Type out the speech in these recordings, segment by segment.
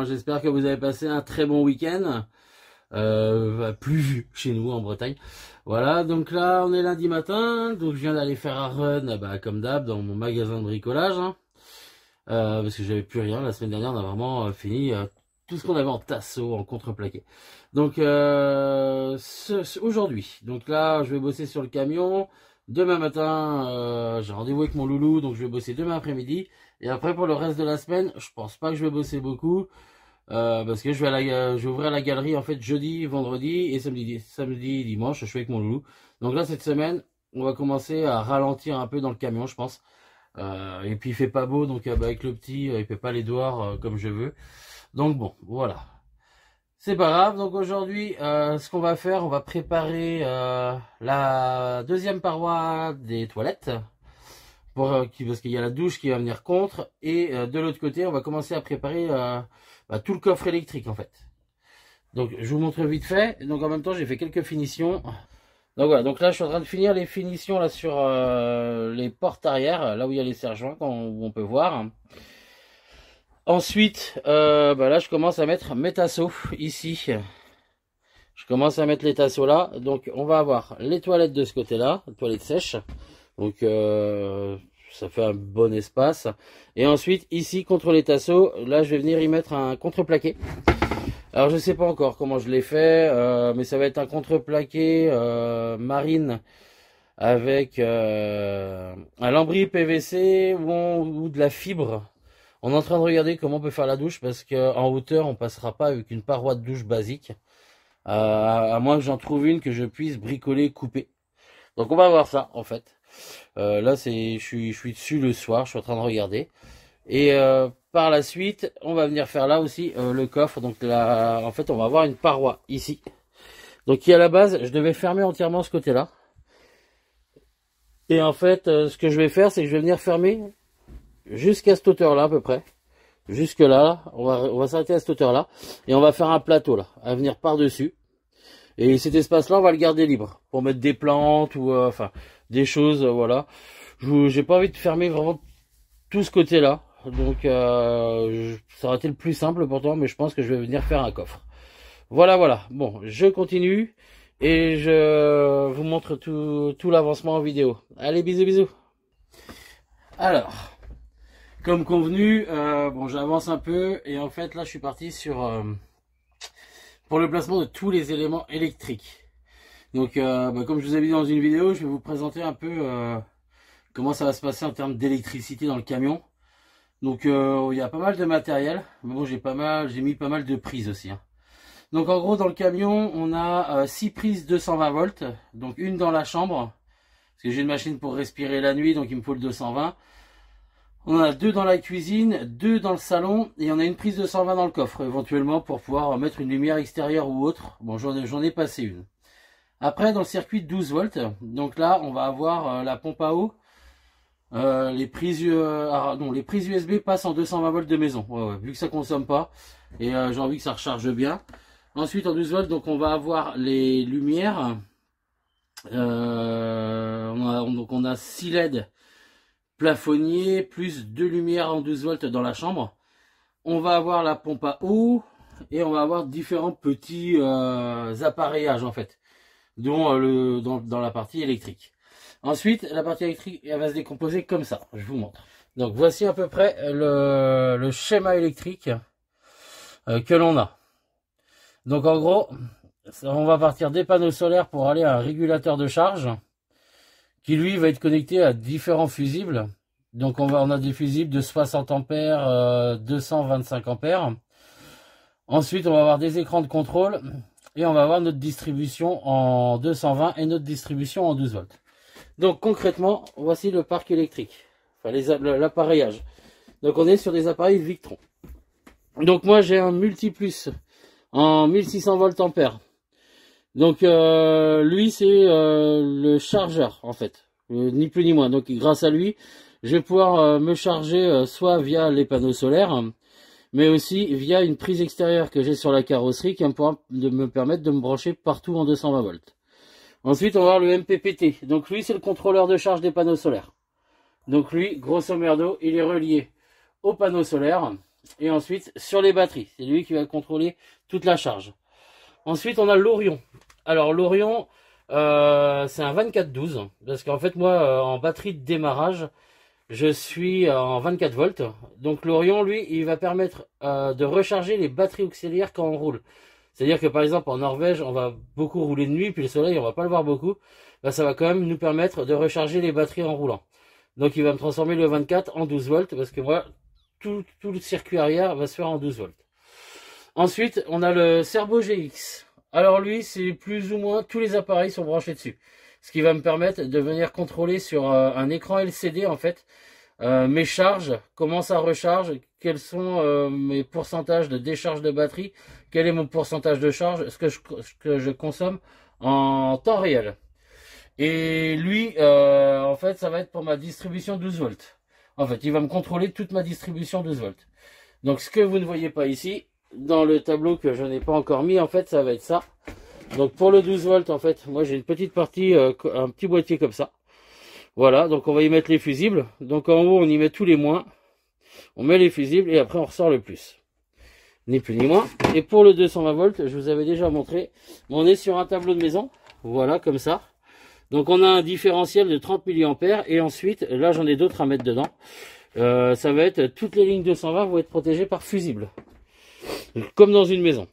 j'espère que vous avez passé un très bon week-end. Pluvieux chez nous en Bretagne. Voilà, donc là on est lundi matin, donc je viens d'aller faire un run, comme d'hab, dans mon magasin de bricolage, hein, parce que j'avais plus rien. La semaine dernière, on a vraiment fini tout ce qu'on avait en tasseau, en contreplaqué. Donc aujourd'hui, donc là je vais bosser sur le camion. Demain matin, j'ai rendez-vous avec mon loulou, donc je vais bosser demain après-midi. Et après pour le reste de la semaine, je pense pas que je vais bosser beaucoup. Parce que je vais ouvrir la galerie en fait jeudi, vendredi et samedi, dimanche, je suis avec mon loulou. Donc là cette semaine, on va commencer à ralentir un peu dans le camion, je pense. Et puis il fait pas beau, donc avec le petit, il peut pas les devoirs comme je veux. Donc bon, voilà. C'est pas grave. Donc aujourd'hui, ce qu'on va faire, on va préparer la deuxième paroi des toilettes. Parce qu'il y a la douche qui va venir contre. Et de l'autre côté, on va commencer à préparer tout le coffre électrique en fait. Donc je vous montre vite fait. Donc en même temps j'ai fait quelques finitions. Donc voilà, donc là je suis en train de finir les finitions là sur les portes arrière, là où il y a les serre-joints où on peut voir. Ensuite là je commence à mettre mes tasseaux ici. Je commence à mettre les tasseaux là. Donc on va avoir les toilettes de ce côté là, toilettes sèches. Donc ça fait un bon espace. Et ensuite, ici, contre les tasseaux, là, je vais venir y mettre un contreplaqué. Alors, je sais pas encore comment je l'ai fait, mais ça va être un contreplaqué marine avec un lambris PVC ou de la fibre. On est en train de regarder comment on peut faire la douche parce qu'en hauteur, on passera pas avec une paroi de douche basique. À moins que j'en trouve une que je puisse bricoler, couper. Donc, on va voir ça, en fait. Là je suis dessus le soir, je suis en train de regarder. Et par la suite, on va venir faire là aussi le coffre. Donc là, en fait, on va avoir une paroi ici. Donc qui à la base, je devais fermer entièrement ce côté-là. Et en fait, ce que je vais faire, c'est que je vais venir fermer jusqu'à cette hauteur-là à peu près. Jusque là, on va s'arrêter à cette hauteur-là. Et on va faire un plateau là, à venir par-dessus. Et cet espace-là, on va le garder libre pour mettre des plantes ou des choses, voilà. J'ai pas envie de fermer vraiment tout ce côté-là, donc ça aurait été le plus simple pourtant, mais je pense que je vais venir faire un coffre. Voilà, voilà. Bon, je continue et je vous montre tout l'avancement en vidéo. Allez, bisous, bisous. Alors, comme convenu, j'avance un peu et en fait là, je suis parti sur pour le placement de tous les éléments électriques. Donc comme je vous ai dit dans une vidéo, je vais vous présenter un peu comment ça va se passer en termes d'électricité dans le camion. Donc il y a pas mal de matériel, mais bon j'ai mis pas mal de prises aussi, hein. Donc en gros dans le camion on a 6 prises 220 volts, donc une dans la chambre, parce que j'ai une machine pour respirer la nuit, donc il me faut le 220. On en a 2 dans la cuisine, 2 dans le salon, et on a une prise de 120 dans le coffre, éventuellement pour pouvoir mettre une lumière extérieure ou autre. Bon, j'en ai passé une. Après, dans le circuit 12 volts, donc là, on va avoir la pompe à eau. Les prises USB passent en 220 volts de maison, ouais, vu que ça consomme pas, et j'ai envie que ça recharge bien. Ensuite, en 12 volts, donc on va avoir les lumières. On a 6 LED. Plafonnier, plus 2 lumières en 12 volts dans la chambre. On va avoir la pompe à eau et on va avoir différents petits appareillages en fait, dont dans la partie électrique. Ensuite, la partie électrique elle va se décomposer comme ça, je vous montre. Donc voici à peu près le schéma électrique que l'on a. Donc en gros, on va partir des panneaux solaires pour aller à un régulateur de charge qui lui va être connecté à différents fusibles. Donc on a des fusibles de 60 ampères, 225 ampères. Ensuite on va avoir des écrans de contrôle et on va avoir notre distribution en 220 et notre distribution en 12 volts. Donc concrètement, voici le parc électrique, enfin l'appareillage. Donc on est sur des appareils Victron. Donc moi j'ai un multiplus en 1600 volts ampères. Donc lui c'est le chargeur en fait, ni plus ni moins. Donc grâce à lui, je vais pouvoir me charger soit via les panneaux solaires, mais aussi via une prise extérieure que j'ai sur la carrosserie qui va me permettre de me brancher partout en 220 volts. Ensuite on va avoir le MPPT. Donc lui c'est le contrôleur de charge des panneaux solaires. Donc lui grosso merdo il est relié au panneau solaire. Et ensuite, sur les batteries, c'est lui qui va contrôler toute la charge. Ensuite, on a l'Orion. Alors, l'Orion, c'est un 24-12. Parce qu'en fait, moi, en batterie de démarrage, je suis en 24 volts. Donc, l'Orion, lui, il va permettre de recharger les batteries auxiliaires quand on roule. C'est-à-dire que, par exemple, en Norvège, on va beaucoup rouler de nuit, puis le soleil, on va pas le voir beaucoup. Bah, ça va quand même nous permettre de recharger les batteries en roulant. Donc, il va me transformer le 24 en 12 volts. Parce que moi, tout le circuit arrière va se faire en 12 volts. Ensuite, on a le Serbo GX. Alors lui, c'est plus ou moins tous les appareils sont branchés dessus. Ce qui va me permettre de venir contrôler sur un écran LCD en fait mes charges, comment ça recharge, quels sont mes pourcentages de décharge de batterie, quel est mon pourcentage de charge, ce que je consomme en temps réel. Et lui, en fait, ça va être pour ma distribution 12 volts. En fait, il va me contrôler toute ma distribution 12 volts. Donc ce que vous ne voyez pas ici, dans le tableau que je n'ai pas encore mis, en fait, ça va être ça. Donc pour le 12 volts, en fait, moi j'ai une petite partie, un petit boîtier comme ça. Voilà, donc on va y mettre les fusibles. Donc en haut, on y met tous les moins. On met les fusibles et après on ressort le plus. Ni plus ni moins. Et pour le 220 volts, je vous avais déjà montré. On est sur un tableau de maison. Voilà, comme ça. Donc on a un différentiel de 30 mA. Et ensuite, là j'en ai d'autres à mettre dedans. Ça va être, toutes les lignes 220 vont être protégées par fusibles. Comme dans une maison.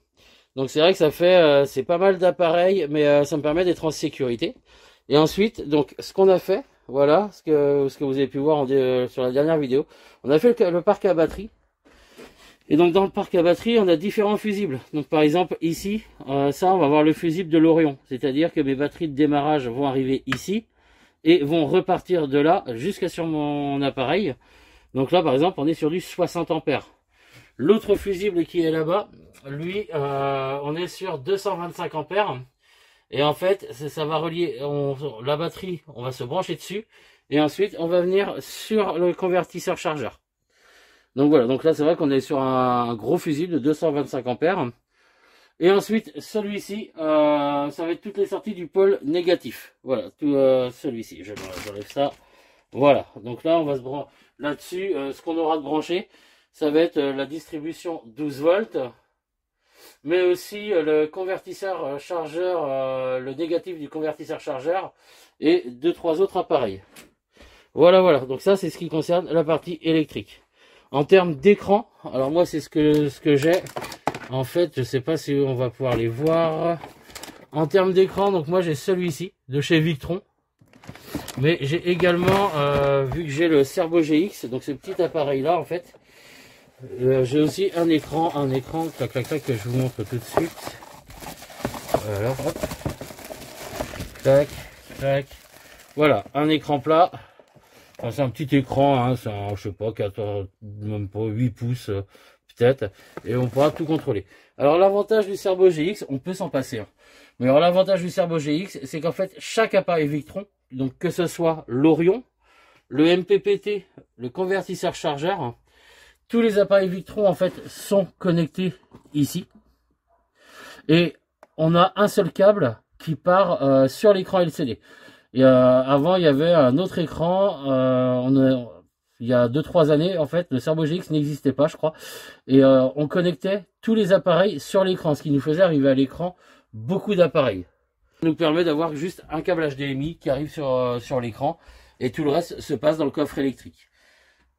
Donc c'est vrai que ça fait, c'est pas mal d'appareils, mais ça me permet d'être en sécurité. Et ensuite, donc ce qu'on a fait, voilà, ce que vous avez pu voir sur la dernière vidéo, on a fait le parc à batterie. Et donc dans le parc à batterie, on a différents fusibles. Donc par exemple ici, ça on va avoir le fusible de l'Orion, c'est-à-dire que mes batteries de démarrage vont arriver ici et vont repartir de là jusqu'à sur mon appareil. Donc là par exemple, on est sur du 60 ampères. L'autre fusible qui est là-bas, lui, on est sur 225 ampères. Et en fait, ça va relier la batterie, on va se brancher dessus. Et ensuite, on va venir sur le convertisseur chargeur. Donc voilà, donc là, c'est vrai qu'on est sur un gros fusible de 225 ampères. Et ensuite, celui-ci, ça va être toutes les sorties du pôle négatif. Voilà, tout celui-ci, j'enlève ça. Voilà, donc là, on va se brancher là-dessus. Ce qu'on aura de branché, ça va être la distribution 12 volts, mais aussi le convertisseur chargeur, le négatif du convertisseur chargeur, et 2-3 autres appareils. Voilà, voilà, donc ça c'est ce qui concerne la partie électrique. En termes d'écran, alors moi c'est ce que j'ai, en fait, je sais pas si on va pouvoir les voir. En termes d'écran, donc moi j'ai celui-ci, de chez Victron. Mais j'ai également, vu que j'ai le Serbo GX, donc ce petit appareil là en fait, j'ai aussi un écran, clac clac clac, que je vous montre tout de suite. Voilà, hop, clac, clac, voilà, un écran plat. Enfin, c'est un petit écran, hein, c'est un, je sais pas, 4, même pas 8 pouces peut-être, et on pourra tout contrôler. Alors l'avantage du Serbo GX, on peut s'en passer. Hein. Mais alors l'avantage du Serbo GX, c'est qu'en fait chaque appareil Victron, donc que ce soit l'Orion, le MPPT, le convertisseur chargeur, tous les appareils Victron en fait sont connectés ici. Et on a un seul câble qui part sur l'écran LCD. Et avant il y avait un autre écran, il y a 2-3 années en fait, le Serbo GX n'existait pas je crois. Et on connectait tous les appareils sur l'écran, ce qui nous faisait arriver à l'écran beaucoup d'appareils. Ça nous permet d'avoir juste un câble HDMI qui arrive sur l'écran et tout le reste se passe dans le coffre électrique.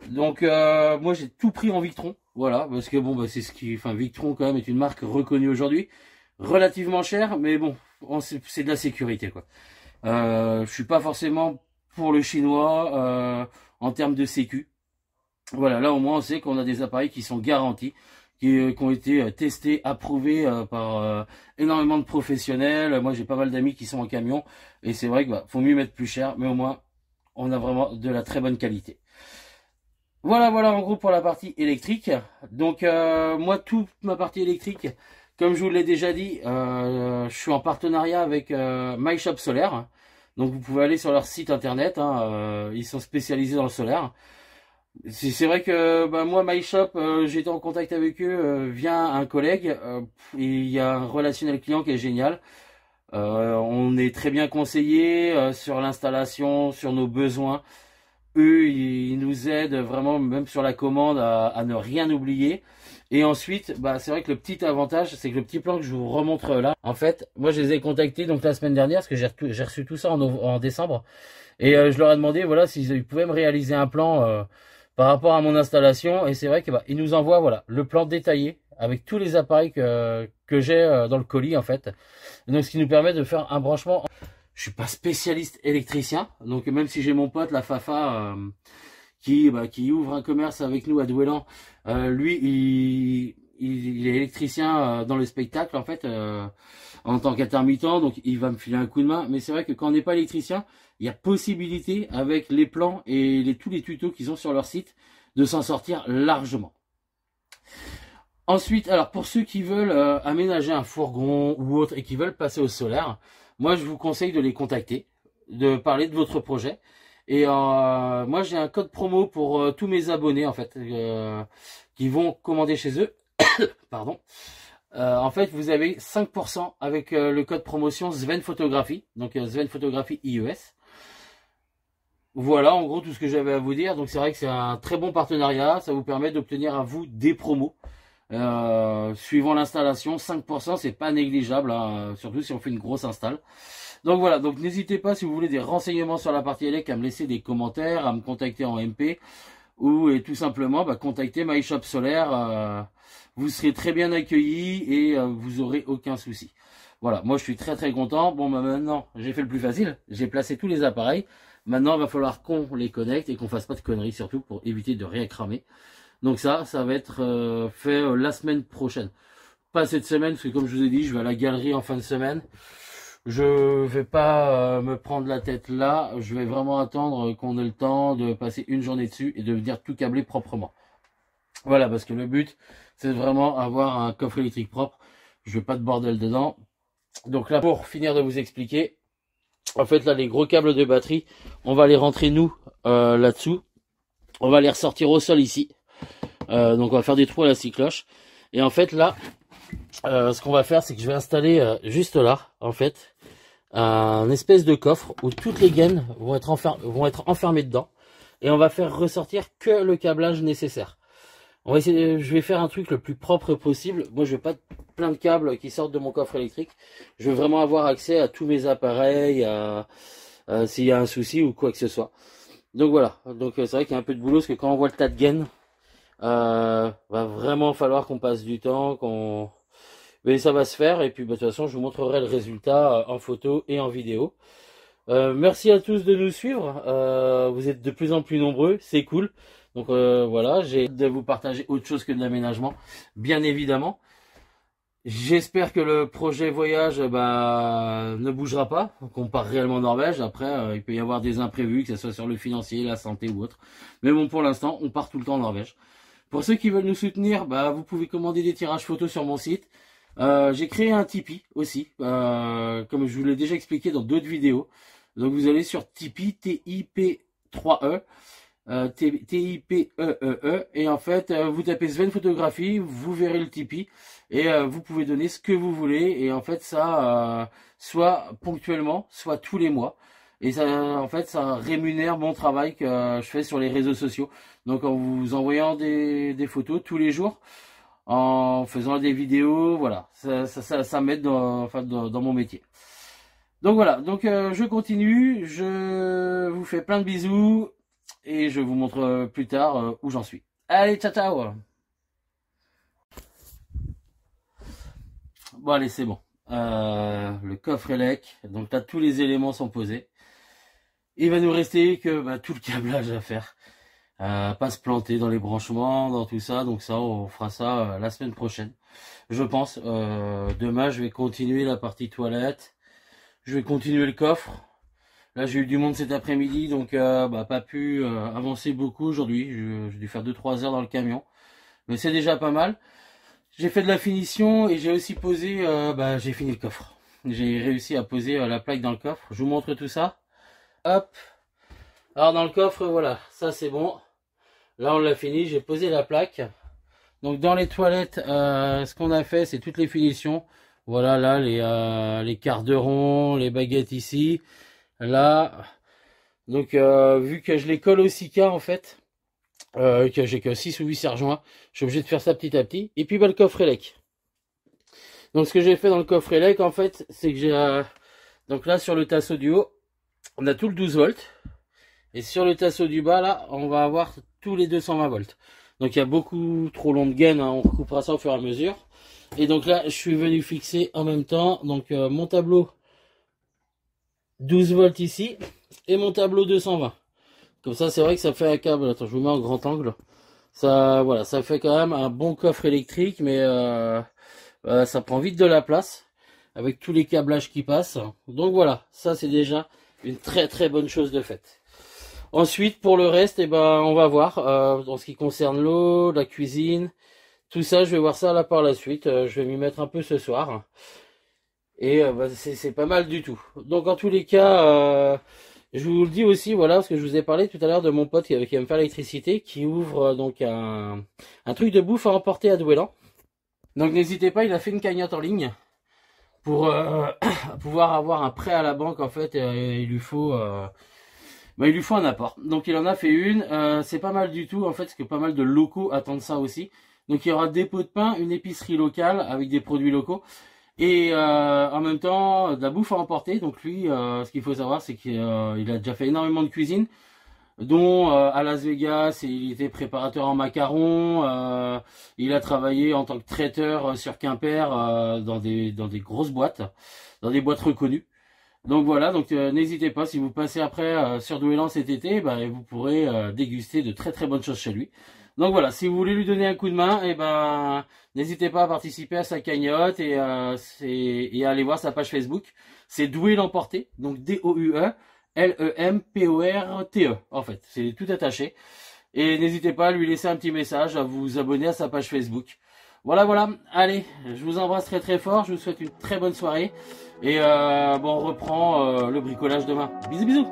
Donc moi j'ai tout pris en Victron, voilà, parce que bon bah c'est ce qui, enfin Victron quand même est une marque reconnue aujourd'hui, relativement chère, mais bon, c'est de la sécurité quoi. Je suis pas forcément pour le chinois en termes de sécu. Voilà, là au moins on sait qu'on a des appareils qui sont garantis, qui ont été testés, approuvés par énormément de professionnels. Moi j'ai pas mal d'amis qui sont en camion et c'est vrai que bah, faut mieux mettre plus cher, mais au moins on a vraiment de la très bonne qualité. Voilà, voilà en gros pour la partie électrique. Donc moi toute ma partie électrique, comme je vous l'ai déjà dit, je suis en partenariat avec MyShop Solaire. Donc vous pouvez aller sur leur site internet, hein, ils sont spécialisés dans le solaire. C'est vrai que bah, moi MyShop, j'ai été en contact avec eux via un collègue. Et il y a un relationnel client qui est génial. On est très bien conseillé sur l'installation, sur nos besoins. eux, ils nous aident vraiment, même sur la commande, à ne rien oublier. Et ensuite, bah, c'est vrai que le petit avantage, c'est que le petit plan que je vous remontre là, en fait, moi je les ai contactés donc la semaine dernière, parce que j'ai reçu tout ça en décembre. Et je leur ai demandé, voilà, s'ils pouvaient me réaliser un plan par rapport à mon installation. Et c'est vrai que bah, ils nous envoient, voilà, le plan détaillé avec tous les appareils que j'ai dans le colis, en fait. Donc, ce qui nous permet de faire un branchement. Je suis pas spécialiste électricien, donc même si j'ai mon pote, la Fafa, qui ouvre un commerce avec nous à Douélan, lui, il est électricien dans le spectacle, en fait, en tant qu'intermittent, donc il va me filer un coup de main. Mais c'est vrai que quand on n'est pas électricien, il y a possibilité, avec les plans et tous les tutos qu'ils ont sur leur site, de s'en sortir largement. Ensuite, alors pour ceux qui veulent aménager un fourgon ou autre et qui veulent passer au solaire, moi je vous conseille de les contacter, de parler de votre projet. Et moi j'ai un code promo pour tous mes abonnés en fait, qui vont commander chez eux. Pardon. En fait, vous avez 5% avec le code promotion Sven Photographie, donc Sven Photographie IES. Voilà, en gros, tout ce que j'avais à vous dire. Donc, c'est vrai que c'est un très bon partenariat. Ça vous permet d'obtenir à vous des promos. Suivant l'installation, 5%, c'est pas négligeable, hein, surtout si on fait une grosse install. Donc voilà, donc n'hésitez pas si vous voulez des renseignements sur la partie élec à me laisser des commentaires, à me contacter en MP ou et tout simplement contacter MyShop Solaire. Vous serez très bien accueillis et vous aurez aucun souci. Voilà, moi je suis très très content. Bon, maintenant j'ai fait le plus facile, j'ai placé tous les appareils. Maintenant il va falloir qu'on les connecte et qu'on fasse pas de conneries, surtout pour éviter de rien cramer. Donc ça va être fait la semaine prochaine. Pas cette semaine, parce que comme je vous ai dit, je vais à la galerie en fin de semaine. Je vais pas me prendre la tête là. Je vais vraiment attendre qu'on ait le temps de passer une journée dessus et de venir tout câbler proprement. Voilà, parce que le but, c'est vraiment avoir un coffre électrique propre. Je veux pas de bordel dedans. Donc là, pour finir de vous expliquer, en fait là, les gros câbles de batterie, on va les rentrer nous là-dessous. On va les ressortir au sol ici. Donc on va faire des trous à la scie cloche. Et en fait là, ce qu'on va faire, c'est que je vais installer juste là, en fait, un espèce de coffre où toutes les gaines vont être enfermées dedans. Et on va faire ressortir que le câblage nécessaire. On va essayer, je vais faire un truc le plus propre possible. Moi, je veux pas plein de câbles qui sortent de mon coffre électrique. Je veux vraiment avoir accès à tous mes appareils, s'il y a un souci ou quoi que ce soit. Donc voilà. Donc c'est vrai qu'il y a un peu de boulot parce que quand on voit le tas de gaines, va vraiment falloir qu'on passe du temps, mais ça va se faire. Et puis de toute façon, je vous montrerai le résultat en photo et en vidéo. Merci à tous de nous suivre. Vous êtes de plus en plus nombreux, c'est cool. Donc voilà, j'ai hâte de vous partager autre chose que de l'aménagement, bien évidemment. J'espère que le projet voyage ne bougera pas, qu'on part réellement en Norvège. Après, il peut y avoir des imprévus, que ce soit sur le financier, la santé ou autre. Mais bon, pour l'instant, on part tout le temps en Norvège. Pour ceux qui veulent nous soutenir, vous pouvez commander des tirages photos sur mon site. J'ai créé un Tipeee aussi, comme je vous l'ai déjà expliqué dans d'autres vidéos. Donc vous allez sur Tipeee, TIP3E. TIPEEE, et en fait vous tapez Sven Photographie, vous verrez le Tipeee et vous pouvez donner ce que vous voulez, et en fait ça soit ponctuellement, soit tous les mois, et ça en fait ça rémunère mon travail que je fais sur les réseaux sociaux. Donc en vous envoyant des photos tous les jours, en faisant des vidéos, voilà, ça m'aide dans mon métier. Donc voilà, donc je continue, je vous fais plein de bisous. Et je vous montre plus tard où j'en suis. Allez, ciao, ciao. Bon, allez, c'est bon. Le coffre élec. Donc là, tous les éléments sont posés. Il va nous rester que tout le câblage à faire. Pas se planter dans les branchements, dans tout ça. Donc ça, on fera ça la semaine prochaine. Je pense. Demain, je vais continuer la partie toilette. Je vais continuer le coffre. Là, j'ai eu du monde cet après-midi, donc pas pu avancer beaucoup aujourd'hui. J'ai dû faire 2-3 heures dans le camion, mais c'est déjà pas mal. J'ai fait de la finition et j'ai aussi posé, j'ai fini le coffre. J'ai réussi à poser la plaque dans le coffre. Je vous montre tout ça. Hop. Alors dans le coffre, voilà, ça c'est bon. Là, on l'a fini. J'ai posé la plaque. Donc dans les toilettes, ce qu'on a fait, c'est toutes les finitions. Voilà, là les quarts de rond, les baguettes ici. Là, Donc vu que je les colle au Sika en fait, que j'ai que 6 ou 8 serre-joints, je suis obligé de faire ça petit à petit. Et puis bah, le coffret LEC. Donc ce que j'ai fait dans le coffret LEC en fait, c'est que j'ai... donc là sur le tasseau du haut, on a tout le 12 volts. Et sur le tasseau du bas là, on va avoir tous les 220 volts. Donc il y a beaucoup trop long de gain, hein, on recoupera ça au fur et à mesure. Et donc là, je suis venu fixer en même temps donc mon tableau 12 volts ici et mon tableau 220. Comme ça, c'est vrai que ça fait un câble. Attends, je vous mets en grand angle. Ça, voilà, ça fait quand même un bon coffre électrique, mais ça prend vite de la place avec tous les câblages qui passent. Donc voilà, ça c'est déjà une très très bonne chose de faite. Ensuite, pour le reste, eh ben, on va voir en ce qui concerne l'eau, la cuisine, tout ça. Je vais voir ça là par la suite. Je vais m'y mettre un peu ce soir. Et bah, c'est pas mal du tout. Donc en tous les cas, je vous le dis aussi, voilà, parce que je vous ai parlé tout à l'heure de mon pote qui aime faire l'électricité, qui ouvre donc un truc de bouffe à emporter à Douélan. Donc n'hésitez pas, il a fait une cagnotte en ligne pour pouvoir avoir un prêt à la banque en fait. Il lui faut un apport. Donc il en a fait une. C'est pas mal du tout en fait, parce que pas mal de locaux attendent ça aussi. Donc il y aura des pots de pain, une épicerie locale avec des produits locaux. Et en même temps, de la bouffe à emporter. Donc lui, ce qu'il faut savoir, c'est qu'il a déjà fait énormément de cuisine, dont à Las Vegas, il était préparateur en macarons. Il a travaillé en tant que traiteur sur Quimper dans des grosses boîtes, dans des boîtes reconnues. Donc voilà, donc n'hésitez pas, si vous passez après sur Douélan cet été, bah, vous pourrez déguster de très très bonnes choses chez lui. Donc voilà, si vous voulez lui donner un coup de main, et ben n'hésitez pas à participer à sa cagnotte et à aller voir sa page Facebook. C'est Doué l'Emporté, donc DOUE-LEMPORTE en fait, c'est tout attaché. Et n'hésitez pas à lui laisser un petit message, à vous abonner à sa page Facebook. Voilà, voilà. Allez, je vous embrasse très très fort. Je vous souhaite une très bonne soirée. Et bon, on reprend le bricolage demain. Bisous, bisous.